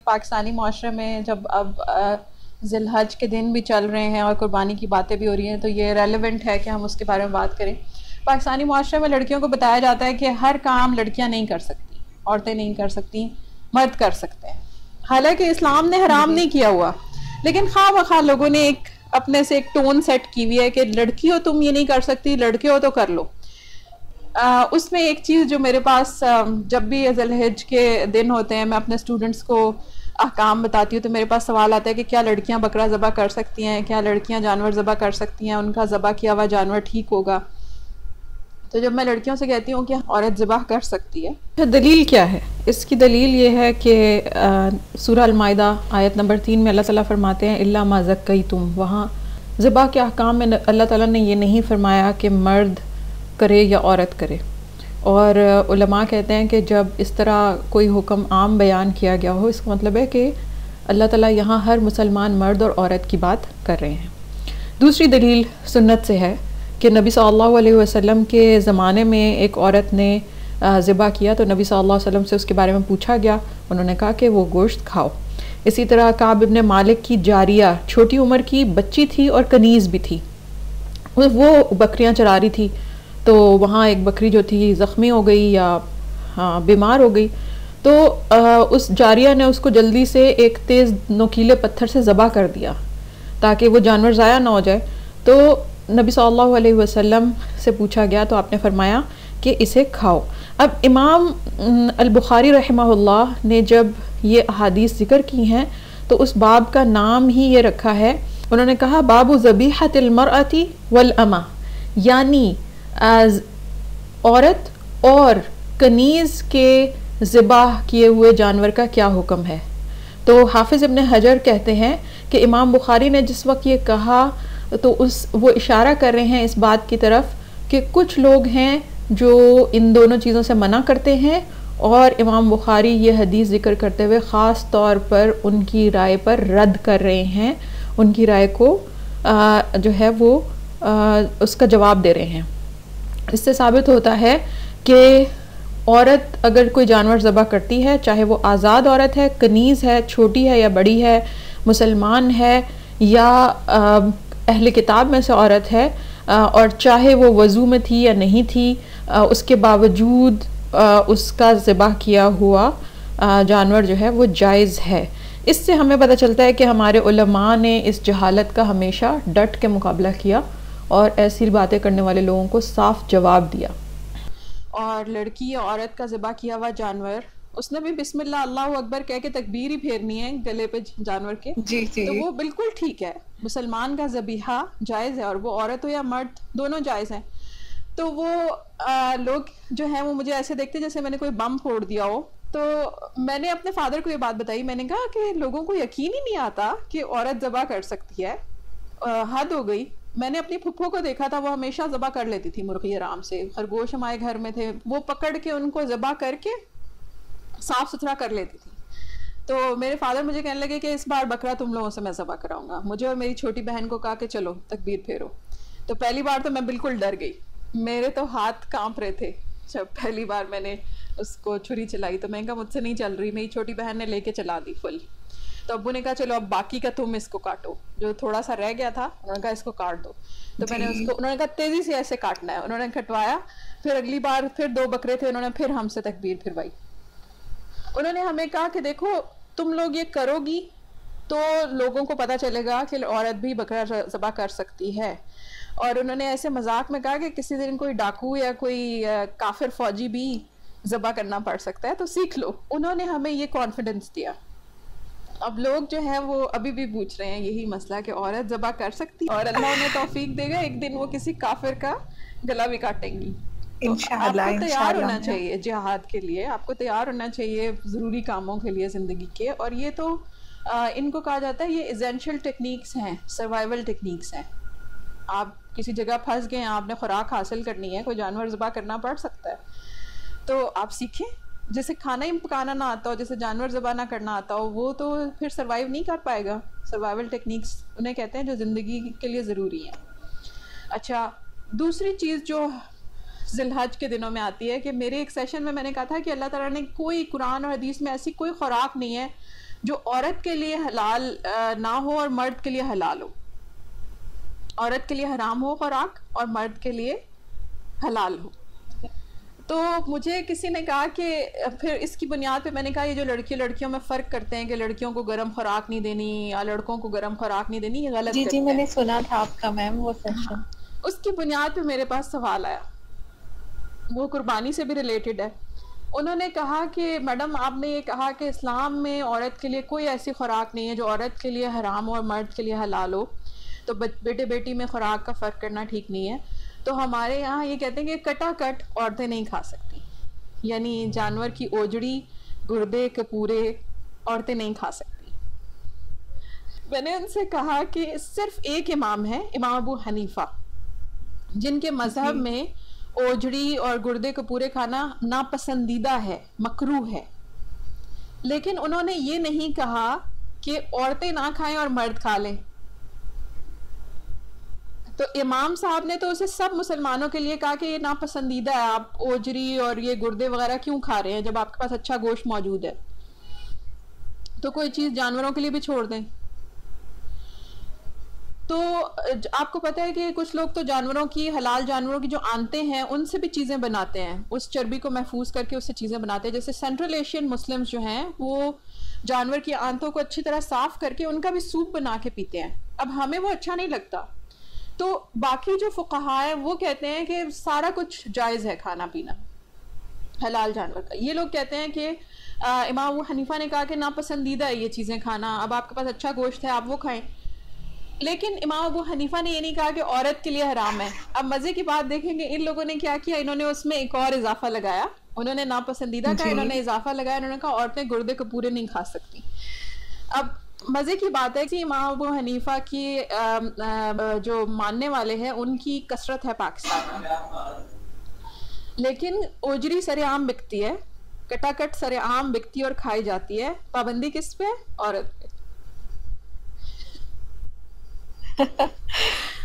پاکستانی معاشرے میں جب اب ذی الحج کے دن بھی چل رہے ہیں اور قربانی کی باتیں بھی ہو رہی ہیں تو یہ ریلیونٹ ہے کہ ہم اس کے بارے میں بات کریں. پاکستانی معاشرے میں لڑکیوں کو بتایا جاتا ہے کہ ہر کام لڑکیاں نہیں کر سکتی، عورتیں نہیں کر سکتی، مرد کر سکتے ہیں. حالانکہ اسلام نے حرام جی نہیں کیا ہوا، لیکن خواہ مخواہ لوگوں نے ایک اپنے سے ایک ٹون سیٹ کی ہوئی ہے کہ لڑکی ہو تم یہ نہیں کر سکتی، لڑکے ہو تو کر لو. اس میں ایک چیز جو میرے پاس جب بھی ذی الحج کے دن ہوتے ہیں میں اپنے اسٹوڈنٹس کو احکام بتاتی ہوں تو میرے پاس سوال آتا ہے کہ کیا لڑکیاں بکرا ذبح کر سکتی ہیں، کیا لڑکیاں جانور ذبح کر سکتی ہیں، ان کا ذبح کیا ہوا جانور ٹھیک ہوگا. تو جب میں لڑکیوں سے کہتی ہوں کہ عورت ذبح کر سکتی ہے، دلیل کیا ہے اس کی؟ دلیل یہ ہے کہ سورہ المائدہ آیت نمبر 3 میں اللہ تعالیٰ فرماتے ہیں الا ما زکیتم. وہاں ذبح کے احکام میں اللہ تعالیٰ نے یہ نہیں فرمایا کہ مرد کرے یا عورت کرے. اور علماء کہتے ہیں کہ جب اس طرح کوئی حکم عام بیان کیا گیا ہو اس کا مطلب ہے کہ اللہ تعالیٰ یہاں ہر مسلمان مرد اور عورت کی بات کر رہے ہیں. دوسری دلیل سنت سے ہے کہ نبی صلی اللہ علیہ وسلم کے زمانے میں ایک عورت نے ذبح کیا تو نبی صلی اللہ علیہ وسلم سے اس کے بارے میں پوچھا گیا، انہوں نے کہا کہ وہ گوشت کھاؤ. اسی طرح کعب ابن مالک کی جاریہ چھوٹی عمر کی بچی تھی اور کنیز بھی تھی، وہ بکریاں چرا رہی تھی تو وہاں ایک بکری جو تھی زخمی ہو گئی یا بیمار ہو گئی تو اس جاریہ نے اس کو جلدی سے ایک تیز نوکیلے پتھر سے ذبح کر دیا تاکہ وہ جانور ضائع نہ ہو جائے. تو نبی صلی اللہ علیہ وسلم سے پوچھا گیا تو آپ نے فرمایا کہ اسے کھاؤ. اب امام البخاری رحمہ اللہ نے جب یہ احادیث ذکر کی ہیں تو اس باب کا نام ہی یہ رکھا ہے، انہوں نے کہا باب ذبیحۃ المرأۃ والامہ، یعنی عورت اور کنیز کے ذبح کیے ہوئے جانور کا کیا حکم ہے. تو حافظ ابن حجر کہتے ہیں کہ امام بخاری نے جس وقت یہ کہا تو وہ اشارہ کر رہے ہیں اس بات کی طرف کہ کچھ لوگ ہیں جو ان دونوں چیزوں سے منع کرتے ہیں، اور امام بخاری یہ حدیث ذکر کرتے ہوئے خاص طور پر ان کی رائے پر رد کر رہے ہیں، ان کی رائے کو جو ہے وہ اس کا جواب دے رہے ہیں. اس سے ثابت ہوتا ہے کہ عورت اگر کوئی جانور ذبح کرتی ہے، چاہے وہ آزاد عورت ہے، کنیز ہے، چھوٹی ہے یا بڑی ہے، مسلمان ہے یا اہل کتاب میں سے عورت ہے، اور چاہے وہ وضو میں تھی یا نہیں تھی، اس کے باوجود اس کا ذبح کیا ہوا جانور جو ہے وہ جائز ہے. اس سے ہمیں پتہ چلتا ہے کہ ہمارے علماء نے اس جہالت کا ہمیشہ ڈٹ کے مقابلہ کیا اور ایسی باتیں کرنے والے لوگوں کو صاف جواب دیا. اور لڑکی یا عورت کا ذبح کیا ہوا جانور اس نے بھی بسم اللہ اللہ اکبر کہہ کے تکبیر ہی پھیرنی ہے گلے پہ جانور کے، جی تو وہ بالکل ٹھیک ہے. مسلمان کا ذبیحہ جائز ہے، اور وہ عورت ہو یا مرد دونوں جائز ہیں. تو وہ لوگ جو ہیں وہ مجھے ایسے دیکھتے جیسے میں نے کوئی بم پھوڑ دیا ہو. تو میں نے اپنے فادر کو یہ بات بتائی، میں نے کہا کہ لوگوں کو یقین ہی نہیں آتا کہ عورت ذبح کر سکتی ہے، حد ہو گئی. میں نے اپنی پھپھو کو دیکھا تھا، وہ ہمیشہ ذبح کر لیتی تھی مرغی آرام سے. خرگوش ہمارے گھر میں تھے، وہ پکڑ کے ان کو ذبح کر کے صاف ستھرا کر لیتی تھی. تو میرے فادر مجھے کہنے لگے کہ اس بار بکرا تم لوگوں سے میں ذبح کراؤں گا. مجھے اور میری چھوٹی بہن کو کہا کہ چلو تکبیر پھیرو. تو پہلی بار تو میں بالکل ڈر گئی، میرے تو ہاتھ کانپ رہے تھے جب پہلی بار میں نے اس کو چھری چلائی. تو میں نے کہا مجھ سے نہیں چل رہی، میری چھوٹی بہن نے لے کے چلا دی فل. تو ابو نے کہا چلو اب باقی کا تم اس کو کاٹو، جو تھوڑا سا رہ گیا تھا انہوں نے کہا اس کو کاٹ دو. تو میں نے اس کو، انہوں نے کہا تیزی سے ایسے کاٹنا ہے، انہوں نے کٹوایا. پھر اگلی بار پھر 2 بکرے تھے، انہوں نے پھر ہم سے تکبیر پھروائی. انہوں نے ہمیں کہا کہ دیکھو تم لوگ یہ کرو گی تو لوگوں کو پتہ چلے گا کہ عورت بھی بکرا ذبح کر سکتی ہے. اور انہوں نے ایسے مذاق میں کہا کہ کسی دن کوئی ڈاکو یا کوئی کافر فوجی بھی ذبح کرنا پڑ سکتا ہے تو سیکھ لو. انہوں نے ہمیں یہ کانفیڈنس دیا. اب لوگ جو ہیں وہ ابھی بھی پوچھ رہے ہیں یہی مسئلہ کہ عورت ذبح کر سکتی ہے، اور اللہ انہیں توفیق دے گا ایک دن وہ کسی کافر کا گلا بھی کاٹیں گی. تو آپ کو تیار ہونا چاہیے جہاد کے لیے، آپ کو تیار ہونا چاہیے ضروری کاموں کے لیے زندگی کے. اور یہ تو ان کو کہا جاتا ہے یہ ایسینشیل ٹیکنیکس ہیں، سروائیول ٹیکنیکس ہیں. آپ کسی جگہ پھنس گئے ہیں، آپ نے خوراک حاصل کرنی ہے، کوئی جانور ذبح کرنا پڑ سکتا ہے تو آپ سیکھیں. جسے کھانا ہی پکانا نہ آتا ہو، جسے جانور ذبح نہ کرنا آتا ہو، وہ تو پھر سروائیو نہیں کر پائے گا. سروائیول ٹیکنیکس انہیں کہتے ہیں جو زندگی کے لیے ضروری ہیں. اچھا، دوسری چیز جو ذی الحج کے دنوں میں آتی ہے کہ میرے ایک سیشن میں نے کہا تھا کہ اللہ تعالیٰ نے کوئی قرآن اور حدیث میں ایسی کوئی خوراک نہیں ہے جو عورت کے لیے حلال نہ ہو اور مرد کے لیے حلال ہو. عورت کے لیے حرام ہو خوراک اور مرد کے لیے حلال ہو. تو مجھے کسی نے کہا کہ پھر اس کی بنیاد پہ میں نے کہا یہ جو لڑکیوں میں فرق کرتے ہیں کہ لڑکیوں کو گرم خوراک نہیں دینی یا لڑکوں کو گرم خوراک نہیں دینی، یہ غلط کرتے ہیں. جی میں نے سنا تھا آپ کا میم وہ سیشن. اس کی بنیاد پہ میرے پاس سوال آیا، وہ قربانی سے بھی ریلیٹڈ ہے. انہوں نے کہا کہ میڈم آپ نے یہ کہا کہ اسلام میں عورت کے لیے کوئی ایسی خوراک نہیں ہے جو عورت کے لیے حرام ہو اور مرد کے لیے حلال ہو، تو بیٹے بیٹی میں خوراک کا فرق کرنا ٹھیک نہیں ہے. تو ہمارے یہاں یہ کہتے ہیں کہ کٹا کٹ عورتیں نہیں کھا سکتی، یعنی جانور کی اوجڑی، گردے، کپورے عورتیں نہیں کھا سکتی. میں نے ان سے کہا کہ صرف ایک امام ہے، امام ابو حنیفہ، جن کے مذہب میں اوجڑی اور گردے کپورے کھانا ناپسندیدہ ہے، مکروہ ہے. لیکن انہوں نے یہ نہیں کہا کہ عورتیں نہ کھائیں اور مرد کھا لیں. تو امام صاحب نے تو اسے سب مسلمانوں کے لیے کہا کہ یہ ناپسندیدہ ہے، آپ اوجری اور یہ گردے وغیرہ کیوں کھا رہے ہیں جب آپ کے پاس اچھا گوشت موجود ہے، تو کوئی چیز جانوروں کے لیے بھی چھوڑ دیں. تو آپ کو پتہ ہے کہ کچھ لوگ تو جانوروں کی، حلال جانوروں کی جو آنتیں ہیں ان سے بھی چیزیں بناتے ہیں، اس چربی کو محفوظ کر کے اس سے چیزیں بناتے ہیں. جیسے سینٹرل ایشین مسلمز جو ہیں وہ جانور کی آنتوں کو اچھی طرح صاف کر کے ان کا بھی سوپ بنا کے پیتے ہیں. اب ہمیں وہ اچھا نہیں لگتا. تو باقی جو فقہاء ہیں وہ کہتے ہیں کہ سارا کچھ جائز ہے کھانا پینا حلال جانور کا. یہ لوگ کہتے ہیں کہ امام ابو حنیفہ نے کہا کہ ناپسندیدہ ہے یہ چیزیں کھانا، اب آپ کے پاس اچھا گوشت ہے آپ وہ کھائیں. لیکن امام ابو حنیفہ نے یہ نہیں کہا کہ عورت کے لیے حرام ہے. اب مزے کی بات دیکھیں کہ ان لوگوں نے کیا کیا، انہوں نے اس میں ایک اور اضافہ لگایا. انہوں نے ناپسندیدہ کہا، انہوں نے اضافہ لگایا، انہوں نے کہا عورتیں گردے کپورے نہیں کھا سکتی. اب مزے کی بات ہے کہ امام ابو حنیفہ کی جو ماننے والے ہیں ان کی کثرت ہے پاکستان میں، لیکن اوجری سر عام بکتی ہے، کٹا کٹ سر عام بکتی اور کھائی جاتی ہے. پابندی کس پہ؟ عورت پہ.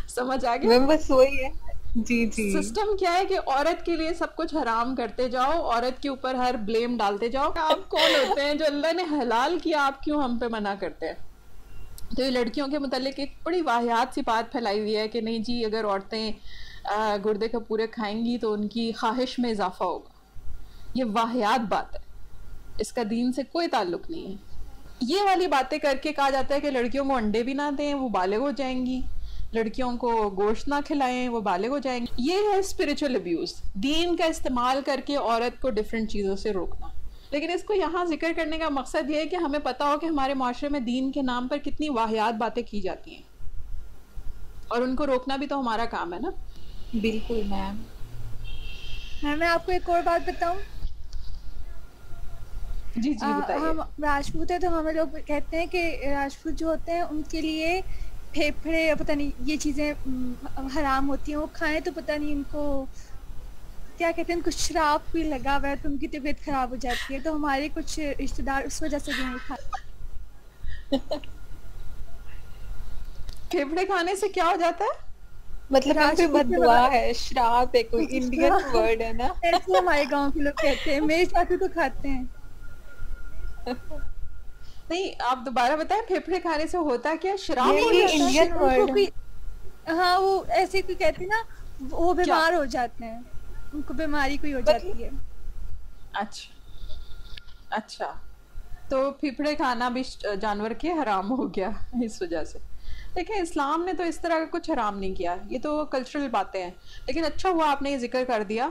سمجھ آ گیا؟ بس وہی ہے. جی سسٹم کیا ہے کہ عورت کے لیے سب کچھ حرام کرتے جاؤ، عورت کے اوپر ہر بلیم ڈالتے جاؤ. آپ کون ہوتے ہیں جو اللہ نے حلال کیا آپ کیوں ہم پہ منع کرتے ہیں؟ تو یہ لڑکیوں کے متعلق ایک بڑی واہیات سی بات پھیلائی ہوئی ہے کہ نہیں جی اگر عورتیں گردے کپورے کھائیں گی تو ان کی خواہش میں اضافہ ہوگا. یہ واہیات بات ہے، اس کا دین سے کوئی تعلق نہیں ہے. یہ والی باتیں کر کے کہا جاتا ہے کہ لڑکیوں کو انڈے بھی نہ دیں وہ بالغ ہو جائیں گی، لڑکیوں کو گوشت نہ کھلائیں وہ بالغ ہو جائیں گی. یہ ہے اسپریچول ابیوز، دین کا استعمال کر کے عورت کو ڈیفرنٹ چیزوں سے روکنا. لیکن اس کو یہاں ذکر کرنے کا مقصد یہ ہے کہ ہمیں پتہ ہو کہ ہمارے معاشرے میں دین کے نام پر کتنی واہیات باتیں کی جاتی ہیں، اور ان کو روکنا بھی تو ہمارا کام ہے نا. بالکل میم. میں آپ کو ایک اور بات بتاؤں. جی بتائیے. ہم راجپوت ہیں تو ہمیں لوگ کہتے ہیں کہ راجپوت جو ہوتے ہیں ان کے لیے پھیپھڑے پتہ نہیں یہ چیزیں حرام ہوتی ہیں، وہ کھائیں تو پتہ نہیں ان کو کیا کہتے ہیں، ان کو شراب بھی لگا ہوا ہے تو ان کی طبیعت خراب ہو جاتی ہے. تو ہمارے کچھ رشتہ دار اس وجہ سے بھی نہیں کھاتے. پھیپھڑے کھانے سے کیا ہو جاتا ہے؟ مطلب ان پہ بد دعا ہے، شراب ہے، کوئی انڈین ورڈ ہے نا. ایسے ہمارے گاؤں کے لوگ کہتے ہیں. میرے چاچو تو کھاتے ہیں. نہیں آپ دوبارہ بتائیں پھیپھڑے کھانے سے ہوتا کیا؟ شراب ہو یہ جاتا ہے؟ انڈین ورڈ ہے. ہاں وہ ایسے کوئی کہتے ہیں نا، وہ بیمار ہو جاتے ہیں، ان کو بیماری کوئی ہو جاتی ہے. اچھا تو پھیپھڑے کھانا بھی جانور کے حرام ہو گیا اس وجہ سے. دیکھیں اسلام نے تو اس طرح کا کچھ حرام نہیں کیا، یہ تو کلچرل باتیں ہیں. لیکن اچھا ہوا آپ نے یہ ذکر کر دیا